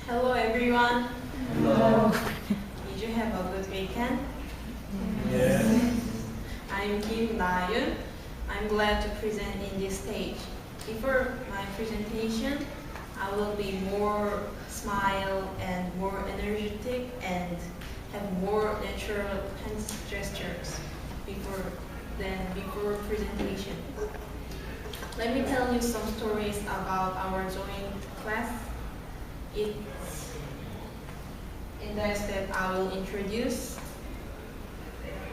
Hello everyone. Hello. Did you have a good weekend? Yes. I'm Kim Na-yoon. I'm glad to present in this stage. Before my presentation, I will be more smile and more energetic and have more natural hand gestures before presentation. Let me tell you some stories about our joint class. It's in that step I will introduce.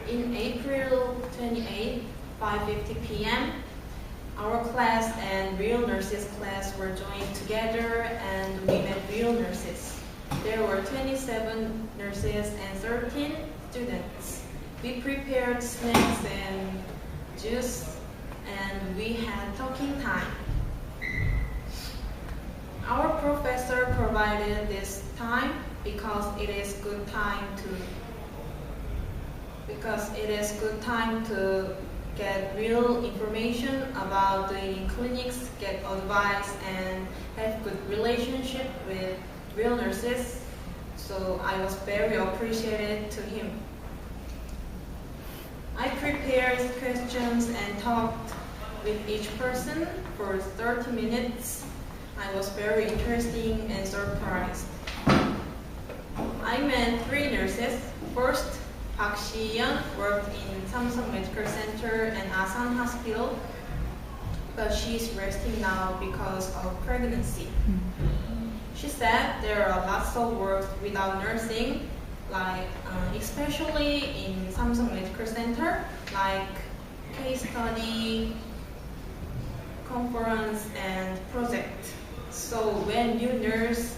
In April 28, 5:50 p.m., our class and real nurses class were joined together and we met real nurses. There were 27 nurses and 13 students. We prepared snacks and juice and we had talking time. Our professor provided this time because it is good time to get real information about doing clinics, get advice, and have good relationship with real nurses. So I was very appreciated to him. I prepared questions and talked with each person for 30 minutes. I was very interesting and surprised. I met 3 nurses. First, Park Si-yeon worked in Samsung Medical Center and Asan Hospital, but she's resting now because of pregnancy. She said there are lots of work without nursing, like especially in Samsung Medical Center, like case study, conference, and project. So when new nurse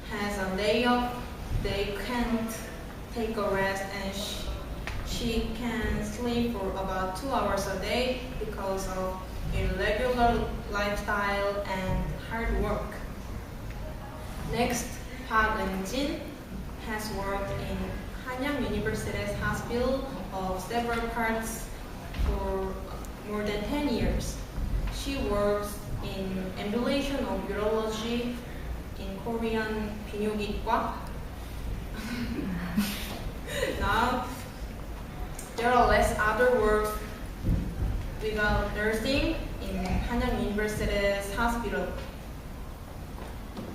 has a day off, they can't take a rest and she can sleep for about 2 hours a day because of irregular lifestyle and hard work. Next, Park Eun-jin has worked in Hanyang University's hospital of several parts for more than 10 years. She works in ambulation of urology in Korean 비뇨기과. Now, there are less other works without nursing in Hanyang University's hospital.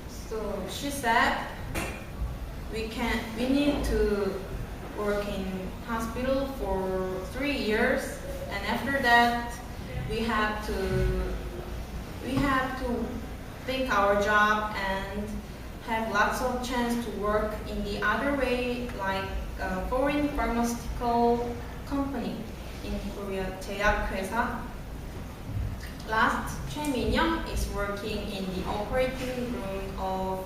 So she said, we need to work in hospital for 3 years, and after that, we have to think our job and have lots of chance to work in the other way, like a foreign pharmaceutical company in Korea, 제약회사. Last, Choi Min-young is working in the operating room of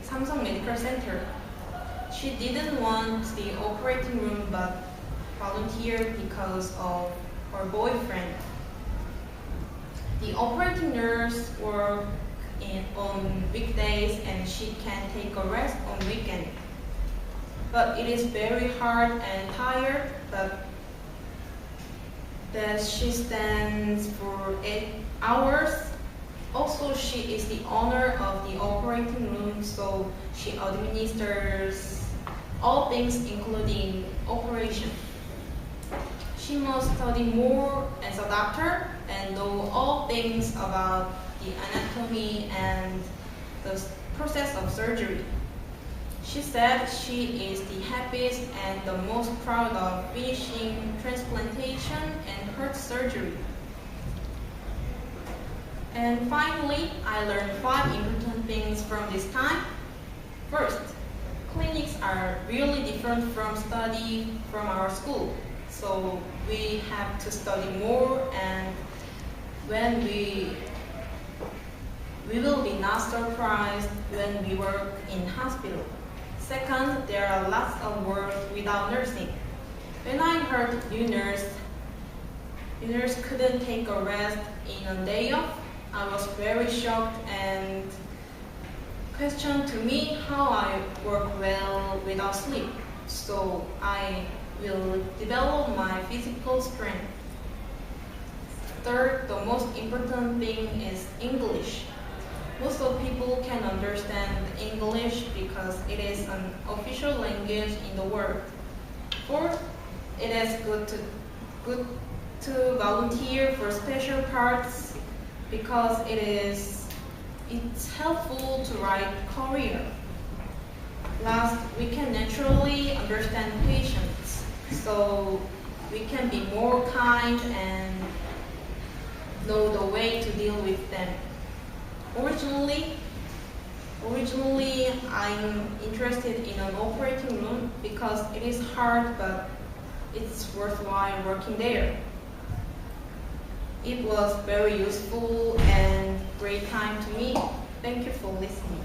Samsung Medical Center. She didn't want the operating room but volunteered because of her boyfriend. The operating nurse works on weekdays and she can take a rest on weekend. But it is very hard and tired, but that she stands for 8 hours. Also, she is the owner of the operating room, so she administers all things including operation. She must study more as a doctor and know all things about the anatomy and the process of surgery. She said she is the happiest and the most proud of finishing transplantation and heart surgery. And finally, I learned 5 important things from this time. First, clinics are really different from study from our school. So we have to study more, and when we will be not surprised when we work in hospital. Second, there are lots of work without nursing. When I heard new nurse couldn't take a rest in a day off, I was very shocked and questioned to me how I work well without sleep. So I will develop my physical strength. Third, the most important thing is English. Most of people can understand English because it is an official language in the world. Fourth, it is good to volunteer for special parts because it's helpful to write career. Last, we can naturally understand patients, so we can be more kind and know the way to deal with them. Originally, I'm interested in an operating room because it is hard, but it's worthwhile working there. It was very useful and great time to me. Thank you for listening.